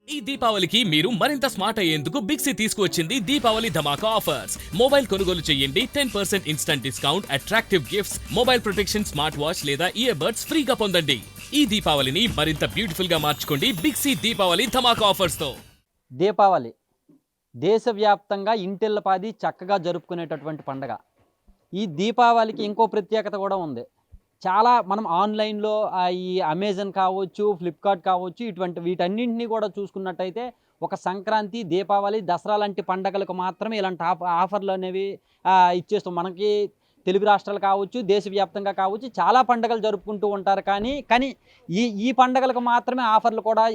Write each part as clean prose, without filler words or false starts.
ఈ దీపావళికి మీరు మరింత స్మార్ట్ అయ్యేందుకు బిగ్సీ తీసుకువచ్చింది దీపావళి ధమాకా ఆఫర్స్. మొబైల్ కొనుగోలు చేయండి 10% instant discount, attractive gifts, mobile protection smart watch లేదా ఇయర్ బడ్స్ ఫ్రీగా పొందండి. ఈ దీపావళిని మరింత బ్యూటిఫుల్ గా మార్చుకోండి బిగ్సీ దీపావళి ధమాకా ఆఫర్స్ తో. దీపావళి దేశవ్యాప్తంగా ఇంటిల్లపాది చక్కగా జరుపుకునేటటువంటి పండగ. ఈ దీపావళికి ఇంకో ప్రత్యేకత కూడా ఉంది. చాలా మనం ఆన్లైన్లో ఈ అమెజాన్ కావచ్చు, ఫ్లిప్కార్ట్ కావచ్చు, వీటన్నింటినీ కూడా చూసుకున్నట్టయితే ఒక సంక్రాంతి, దీపావళి, దసరా లాంటి పండగలకు మాత్రమే ఇలాంటి ఆఫర్లు అనేవి ఇచ్చేస్తాం. మనకి తెలుగు రాష్ట్రాలు కావచ్చు, దేశవ్యాప్తంగా కావచ్చు, చాలా పండుగలు జరుపుకుంటూ ఉంటారు. కానీ ఈ ఈ పండుగలకు మాత్రమే ఆఫర్లు కూడా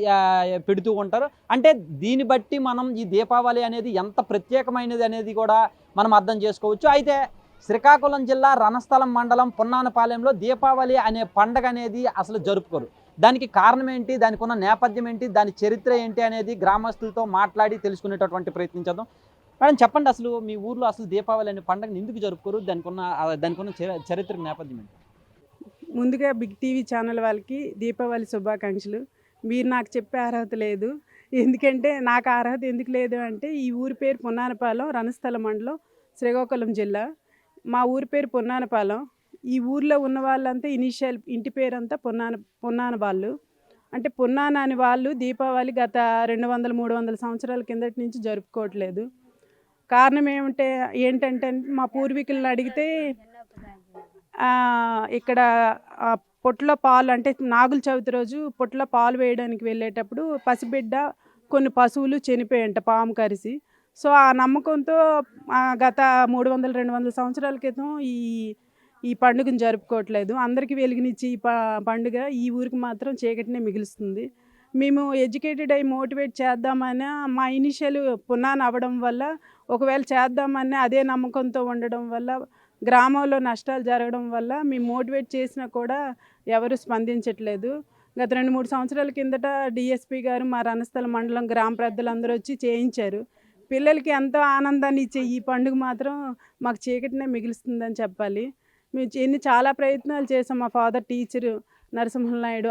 పెడుతూ ఉంటారు. అంటే దీన్ని బట్టి మనం ఈ దీపావళి అనేది ఎంత ప్రత్యేకమైనది అనేది కూడా మనం అర్థం చేసుకోవచ్చు. అయితే శ్రీకాకుళం జిల్లా రణస్థలం మండలం పున్నానపాలెంలో దీపావళి అనే పండగ అనేది అసలు జరుపుకోరు. దానికి కారణం ఏంటి, దానికి ఉన్న నేపథ్యం ఏంటి, దాని చరిత్ర ఏంటి అనేది గ్రామస్తులతో మాట్లాడి తెలుసుకునేటటువంటి ప్రయత్నించేద్దాం. మేడం చెప్పండి, అసలు మీ ఊర్లో అసలు దీపావళి అనే పండుగను ఎందుకు జరుపుకోరు, దానికి ఉన్న చరిత్ర నేపథ్యం ఏంటి? ముందుగా బిగ్ టీవీ ఛానల్ వాళ్ళకి దీపావళి శుభాకాంక్షలు. మీరు నాకు చెప్పే అర్హత లేదు. ఎందుకంటే నాకు అర్హత ఎందుకు లేదు అంటే, ఈ ఊరి పేరు పున్నానపాలెం, రణస్థల మండలం, శ్రీకాకుళం జిల్లా. మా ఊరి పేరు పున్నానపాలెం. ఈ ఊర్లో ఉన్న వాళ్ళంతా ఇనిషియల్ ఇంటి పేరంతా పున్నాన వాళ్ళు. అంటే పున్నాన అని వాళ్ళు దీపావళి గత 200-300 సంవత్సరాల కిందటి నుంచి జరుపుకోవట్లేదు. కారణం ఏంటంటే మా పూర్వీకులను అడిగితే ఇక్కడ పొట్లో పాలు, అంటే నాగుల చవితి రోజు పొట్లో పాలు వేయడానికి వెళ్ళేటప్పుడు పసిబిడ్డ, కొన్ని పశువులు చనిపోయాయంట పాము కరిసి. సో ఆ నమ్మకంతో గత 300-200 సంవత్సరాల క్రితం ఈ పండుగను జరుపుకోవట్లేదు. అందరికీ వెలుగునిచ్చి ఈ పండుగ ఈ ఊరికి మాత్రం చీకటినే మిగులుస్తుంది. మేము ఎడ్యుకేటెడ్ అయ్యి మోటివేట్ చేద్దామని మా ఇనిషియల్ పునాది అవ్వడం వల్ల, ఒకవేళ చేద్దామని అదే నమ్మకంతో ఉండడం వల్ల, గ్రామంలో నష్టాలు జరగడం వల్ల మేము మోటివేట్ చేసినా కూడా ఎవరు స్పందించట్లేదు. గత 2-3 సంవత్సరాల కిందట డిఎస్పి గారు మా రణస్థల మండలం గ్రామ పెద్దలందరూ వచ్చి చేయించారు. పిల్లలకి ఎంతో ఆనందాన్ని ఇచ్చే ఈ పండుగ మాత్రం మాకు చీకటినే మిగులుస్తుందని చెప్పాలి. మేము చాలా ప్రయత్నాలు చేసాం. మా ఫాదర్ టీచరు నరసింహనాయుడు,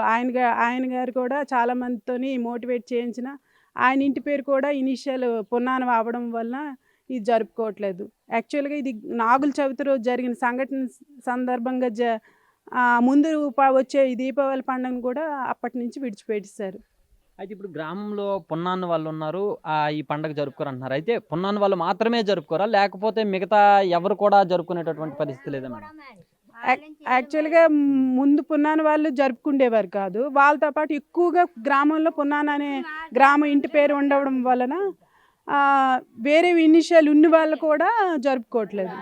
ఆయన గారు కూడా చాలామందితో మోటివేట్ చేయించిన, ఆయన ఇంటి పేరు కూడా ఇనిషియల్ పున్నాన అవ్వడం వల్ల ఇది జరుపుకోవట్లేదు. యాక్చువల్గా ఇది నాగుల చవితి రోజు జరిగిన సంఘటన సందర్భంగా ముందు వచ్చే ఈ దీపావళి పండుగను కూడా అప్పటి నుంచి విడిచిపెట్టేశారు. అయితే ఇప్పుడు గ్రామంలో పున్నాన్న వాళ్ళు ఉన్నారు, ఈ పండుగ జరుపుకోరు అంటున్నారు. అయితే పున్నాన్న వాళ్ళు మాత్రమే జరుపుకోరా, లేకపోతే మిగతా ఎవరు కూడా జరుపుకునేటటువంటి పరిస్థితి లేదా మేడం? యాక్చువల్గా ముందు పున్నాన వాళ్ళు జరుపుకుండేవారు కాదు. వాళ్ళతో పాటు ఎక్కువగా గ్రామంలో పున్నాన అనే గ్రామం ఇంటి పేరు ఉండడం వలన వేరే ఇనిషియల్ ఉన్న వాళ్ళు కూడా జరుపుకోవట్లేదు.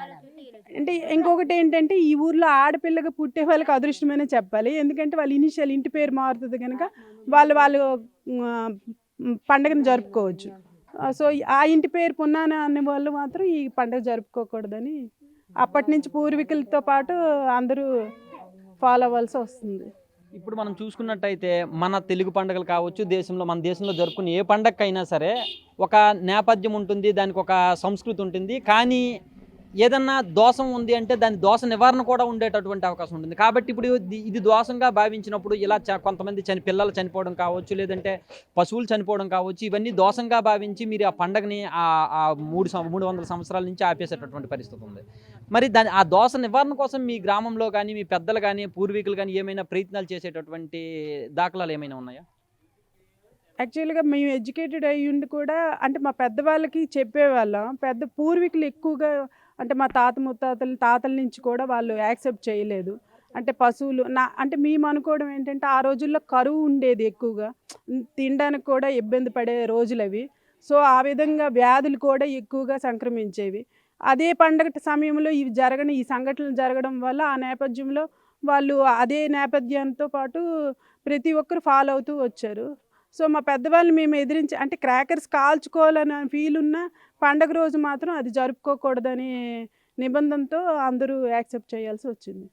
అంటే ఇంకొకటి ఏంటంటే, ఈ ఊర్లో ఆడపిల్లగా పుట్టే వాళ్ళకి అదృష్టమనే చెప్పాలి. ఎందుకంటే వాళ్ళ ఇనిషియల్ ఇంటి పేరు మారుతుంది కనుక వాళ్ళు పండుగను జరుపుకోవచ్చు. సో ఆ ఇంటి పేరు పున్నాన అనే వాళ్ళు మాత్రం ఈ పండుగ జరుపుకోకూడదని అప్పటి నుంచి పూర్వీకులతో పాటు అందరూ ఫాలో అవ్వాల్సి వస్తుంది. ఇప్పుడు మనం చూసుకున్నట్టయితే మన తెలుగు పండుగలు కావచ్చు, మన దేశంలో జరుపుకునే ఏ పండగకైనా సరే ఒక నేపథ్యం ఉంటుంది, దానికి ఒక సంస్కృతి ఉంటుంది. కానీ ఏదన్నా దోషం ఉంది అంటే దాని దోష నివారణ కూడా ఉండేటటువంటి అవకాశం ఉంటుంది. కాబట్టి ఇప్పుడు ఇది దోషంగా భావించినప్పుడు ఇలా కొంతమంది పిల్లలు చనిపోవడం కావచ్చు, లేదంటే పశువులు చనిపోవడం కావచ్చు, ఇవన్నీ దోషంగా భావించి మీరు ఆ పండగని 300 సంవత్సరాల నుంచి ఆపేసేటటువంటి పరిస్థితి ఉంది. మరి ఆ దోష నివారణ కోసం మీ గ్రామంలో కానీ, మీ పెద్దలు కానీ, పూర్వీకులు కానీ ఏమైనా ప్రయత్నాలు చేసేటటువంటి దాఖలాలు ఏమైనా ఉన్నాయా? యాక్చువల్గా మేము ఎడ్యుకేటెడ్ అయ్యి ఉండి కూడా, అంటే మా పెద్దవాళ్ళకి చెప్పేవాళ్ళం. పెద్ద పూర్వీకులు ఎక్కువగా, అంటే మా తాతల నుంచి కూడా వాళ్ళు యాక్సెప్ట్ చేయలేదు. అంటే పశువులు అంటే మేము అనుకోవడం ఏంటంటే, ఆ రోజుల్లో కరువు ఉండేది ఎక్కువగా, తినడానికి కూడా ఇబ్బంది పడే రోజులు అవి. సో ఆ విధంగా వ్యాధులు కూడా ఎక్కువగా సంక్రమించేవి. అదే పండగ సమయంలో ఈ సంఘటనలు జరగడం వల్ల ఆ నేపథ్యంలో వాళ్ళు అదే నేపథ్యంతో పాటు ప్రతి ఒక్కరు ఫాలో అవుతూ వచ్చారు. సో మా పెద్దవాళ్ళు మేము ఎదిరించి, అంటే క్రాకర్స్ కాల్చుకోవాలని ఫీల్ ఉన్న పండగ రోజు మాత్రం అది జరుపుకోకూడదని నిబంధనతో అందరూ యాక్సెప్ట్ చేయాల్సి వచ్చింది.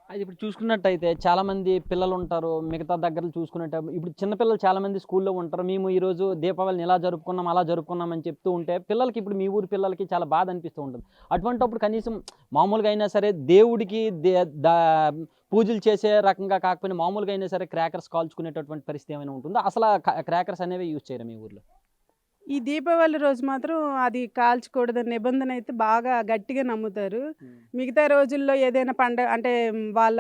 అది ఇప్పుడు చూసుకున్నట్టయితే చాలామంది పిల్లలు ఉంటారు, మిగతా దగ్గరలు చూసుకునేటప్పుడు ఇప్పుడు చిన్నపిల్లలు చాలామంది స్కూల్లో ఉంటారు. మేము ఈరోజు దీపావళిని ఇలా జరుపుకున్నాం, అలా జరుపుకున్నాం అని చెప్తూ ఉంటే పిల్లలకి, ఇప్పుడు మీ ఊరి పిల్లలకి చాలా బాధ అనిపిస్తూ ఉంటుంది. అటువంటిప్పుడు కనీసం మామూలుగా అయినా సరే దేవుడికి పూజలు చేసే రకంగా కాకపోయినా మామూలుగా అయినా సరే క్రాకర్స్ కాల్చుకునేటటువంటి పరిస్థితి ఏమైనా ఉంటుందా? అసలు క్రాకర్స్ అనేవి యూజ్ చేయరా మీ ఊర్లో? ఈ దీపావళి రోజు మాత్రం అది కాల్చకూడదని నిబంధన అయితే బాగా గట్టిగా నమ్ముతారు. మిగతా రోజుల్లో ఏదైనా పండగ అంటే వాళ్ళ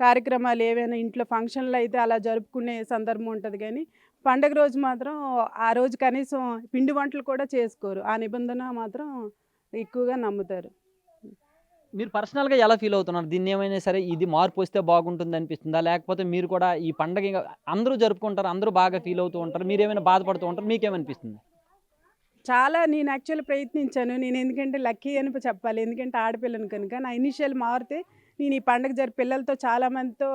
కార్యక్రమాలు ఏవైనా ఇంట్లో ఫంక్షన్లు అయితే అలా జరుపుకునే సందర్భం ఉంటుంది కానీ పండగ రోజు మాత్రం ఆ రోజు కనీసం పిండి వంటలు కూడా చేసుకోరు. ఆ నిబంధన మాత్రం ఎక్కువగా నమ్ముతారు. మీరు పర్సనల్‌గా ఎలా ఫీల్ అవుతున్నారు? దీన్ని ఏమైనా సరే ఇది మార్పు వస్తే బాగుంటుంది అనిపిస్తుందా? లేకపోతే మీరు కూడా ఈ పండగ అందరూ జరుపుకుంటారు. అందరూ బాగా ఫీల్ అవుతూ ఉంటారు. మీరేమైనా బాధపడుతూ ఉంటారు. మీకేమనిపిస్తుంది? చాలా నేను యాక్చువల్లీ ప్రయత్నించాను. నేను ఎందుకంటే లక్కీ అని చెప్పాలి. ఎందుకంటే ఆడపిల్లని కనుక. నా ఇనిషియల్ మారితే నేను ఈ పండగ పిల్లలతో చాలామందితో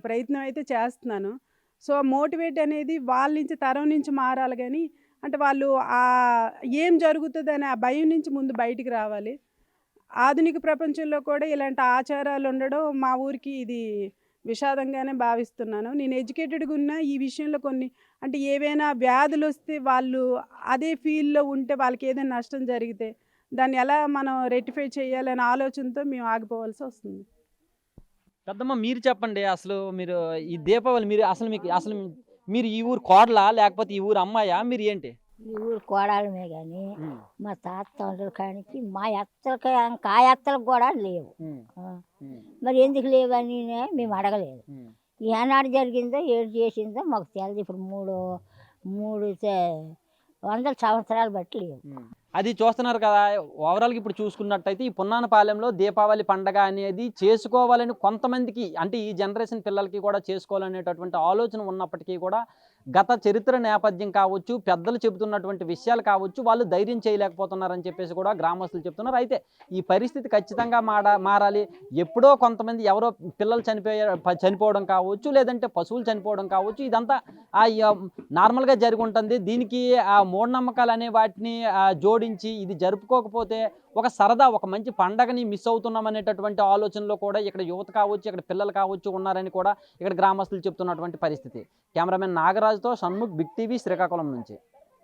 ప్రయత్నం అయితే చేస్తున్నాను. సో, మోటివేట్ అనేది వాళ్ళ నుంచి తరం నుంచి మారాలి గానీ, అంటే వాళ్ళు ఏం జరుగుతదనే ఆ భయం నుంచి ముందు బయటికి రావాలి. ఆధునిక ప్రపంచంలో కూడా ఇలాంటి ఆచారాలు ఉండడం మా ఊరికి ఇది విషాదంగానే భావిస్తున్నాను. నేను ఎడ్యుకేటెడ్‌గా ఉన్నా ఈ విషయంలో కొన్ని అంటే ఏవైనా వ్యాధులొస్తే వాళ్ళు అదే ఫీల్డ్‌లో ఉంటే వాళ్ళకేదైనా నష్టం జరిగితే దాన్ని ఎలా మనం రెక్టిఫై చేయాలనే ఆలోచనతో మేము ఆగిపోవాల్సొస్తుంది. పెద్దమ్మ మీరు చెప్పండి. అసలు మీరు ఈ దీపావళి మీరు అసలు మీకు అసలు మీరు ఈ ఊరు కోడలా? లేకపోతే ఈ ఊరు అమ్మాయా? మీరు ఏంటి? ఈ ఊరు కోడలమే కానీ హ్మ్. మా తాతల కానికి మా ఎత్తలకి ఇంకా ఆ ఎత్తలకు కూడా లేవు. హ్మ్. ఆ, హ్మ్. మరి ఎందుకు లేవని మేము అడగలేదు. హ్మ్. ఏనాడు జరిగిందో ఏడు చేసిందో మాకు తెలియదు. ఇప్పుడు మూడు మూడు వందల సంవత్సరాలు బట్టి లేవు. హ్మ్. అది చూస్తున్నారు కదా! ఓవరాల్‌గా ఇప్పుడు చూసుకున్నట్టయితే ఈ పున్నానపాలెంలో దీపావళి పండగ అనేది చేసుకోవాలని కొంతమందికి అంటే ఈ జనరేషన్ పిల్లలకి కూడా చేసుకోవాలనేటటువంటి ఆలోచన ఉన్నప్పటికీ కూడా గత చరిత్ర నేపథ్యం కావచ్చు, పెద్దలు చెబుతున్నటువంటి విషయాలు కావచ్చు, వాళ్ళు ధైర్యం చేయలేకపోతున్నారని చెప్పేసి కూడా గ్రామస్తులు చెప్తున్నారు. అయితే ఈ పరిస్థితి ఖచ్చితంగా మారాలి. ఎప్పుడో కొంతమంది ఎవరో పిల్లలు చనిపోవడం కావచ్చు, లేదంటే పశువులు చనిపోవడం కావచ్చు. ఇదంతా నార్మల్‌గా జరిగుంటుంది. దీనికి మూఢనమ్మకాలు అనే వాటిని జోడించి ఇది జరుపుకోకపోతే ఒక సరదా, ఒక మంచి పండగని మిస్ అవుతున్నాం అనేటటువంటి ఆలోచనలో కూడా ఇక్కడ యువత కావచ్చు, ఇక్కడ పిల్లలు కావచ్చు ఉన్నారని కూడా ఇక్కడ గ్రామస్తులు చెప్తున్నటువంటి పరిస్థితి. కెమెరామెన్ నాగరాజుతో షణ్ముఖ్, బిగ్ టీవీ, శ్రీకాకుళం నుంచి.